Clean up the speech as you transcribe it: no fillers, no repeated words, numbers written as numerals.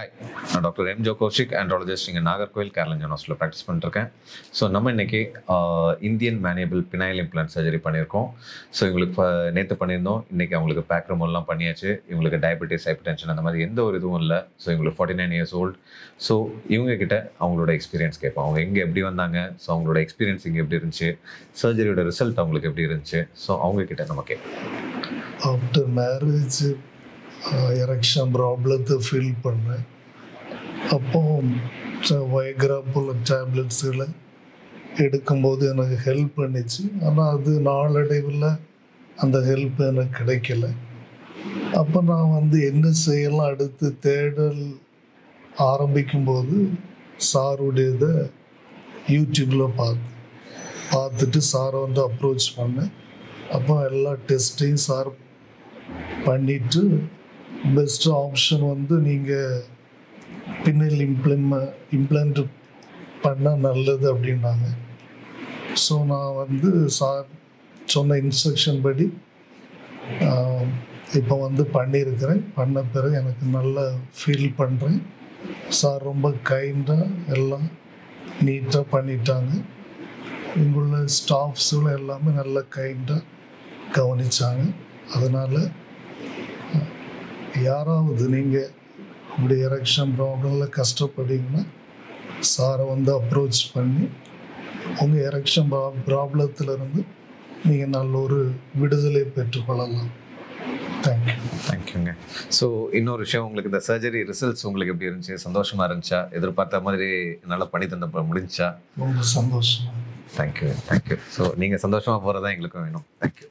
Hi, நான் doctor M Joe Kaushik, andrologist இங்கே நாகர்கோவில் கேரளா யூனிவர்சிட்டியில் ப்ராக்டிஸ் பண்ணிருக்கேன். ஸோ நம்ம இன்றைக்கி இந்தியன் மேனியபிள் பினைல் இம்ப்ளான்ட் சர்ஜரி பண்ணியிருக்கோம். ஸோ இவங்களுக்கு நேற்று பண்ணியிருந்தோம். இன்றைக்கி அவங்களுக்கு பேக் ரிமூவல்லாம் பண்ணியாச்சு. இவங்களுக்கு டயபெட்டிஸ், ஹைப்பர்டென்ஷன் அந்த மாதிரி எந்த ஒரு இதுவும் இல்லை. ஸோ இவங்களுக்கு 49 இயர்ஸ் ஓல்டு. ஸோ இவங்கக்கிட்ட அவங்களோட எக்ஸ்பீரியன்ஸ் கேட்போம். அவங்க எங்கே எப்படி வந்தாங்க, ஸோ அவங்களோட எக்ஸ்பீரியன்ஸ் இங்கே எப்படி இருந்துச்சு, சர்ஜரியோட ரிசல்ட் அவங்களுக்கு எப்படி இருந்துச்சு, ஸோ அவங்கக்கிட்ட நம்ம கேட்போம். ஆஃப்டர் மேரேஜ் எரெக்ஷன் ப்ராப்ளத்தை ஃபீல் பண்ணேன். அப்போ வயக்ரா போல் டேப்லெட்ஸுகளை எடுக்கும்போது எனக்கு ஹெல்ப் பண்ணிச்சு. ஆனால் அது நாளடைவில் அந்த ஹெல்ப் எனக்கு கிடைக்கல. அப்போ நான் என்ன செய்யலாம் அடுத்து தேடல் ஆரம்பிக்கும்போது சாருடையதை யூடியூப்பில் பார்த்துட்டு சாரை அப்ரோச் பண்ணேன். அப்போ எல்லா டெஸ்ட்டையும் சார் பண்ணிவிட்டு பெஸ்ட் ஆப்ஷன் நீங்கள் பின்னல் இம்ப்ளான்ட் பண்ணால் நல்லது அப்படின்னாங்க. ஸோ நான் சார் சொன்ன இன்ஸ்ட்ரக்ஷன் படி இப்போ பண்ணியிருக்கிறேன். பண்ண பிறகு எனக்கு நல்லா ஃபீல் பண்ணுறேன். சார் ரொம்ப கைண்டாக எல்லாம் நீட்டாக பண்ணிட்டாங்க. இங்குள்ள ஸ்டாஃப்ஸும் எல்லாமே நல்லா கைண்டாக கவனித்தாங்க. அதனால் யாராவது நீங்கள் இப்படி எரெக்ஷன் ப்ராப்ளமில் கஷ்டப்படுறீங்கன்னா சாரை அப்ரோச் பண்ணி உங்கள் எரெக்ஷன் ப்ராப்ளத்திலிருந்து நீங்கள் நல்ல ஒரு விடுதலை பெற்றுக்கொள்ளலாம். தேங்க்யூங்க. ஸோ இன்னொரு விஷயம், உங்களுக்கு இந்த சர்ஜரி ரிசல்ட்ஸ் உங்களுக்கு எப்படி இருந்துச்சு? சந்தோஷமாக இருந்துச்சா? எதிர்பார்த்த மாதிரி நல்லா பண்ணி தந்த முடிஞ்சா? ரொம்ப சந்தோஷமாக. தேங்க்யூ. ஸோ நீங்கள் சந்தோஷமாக போகிறதா எங்களுக்கும் வேணும். தேங்க்யூ.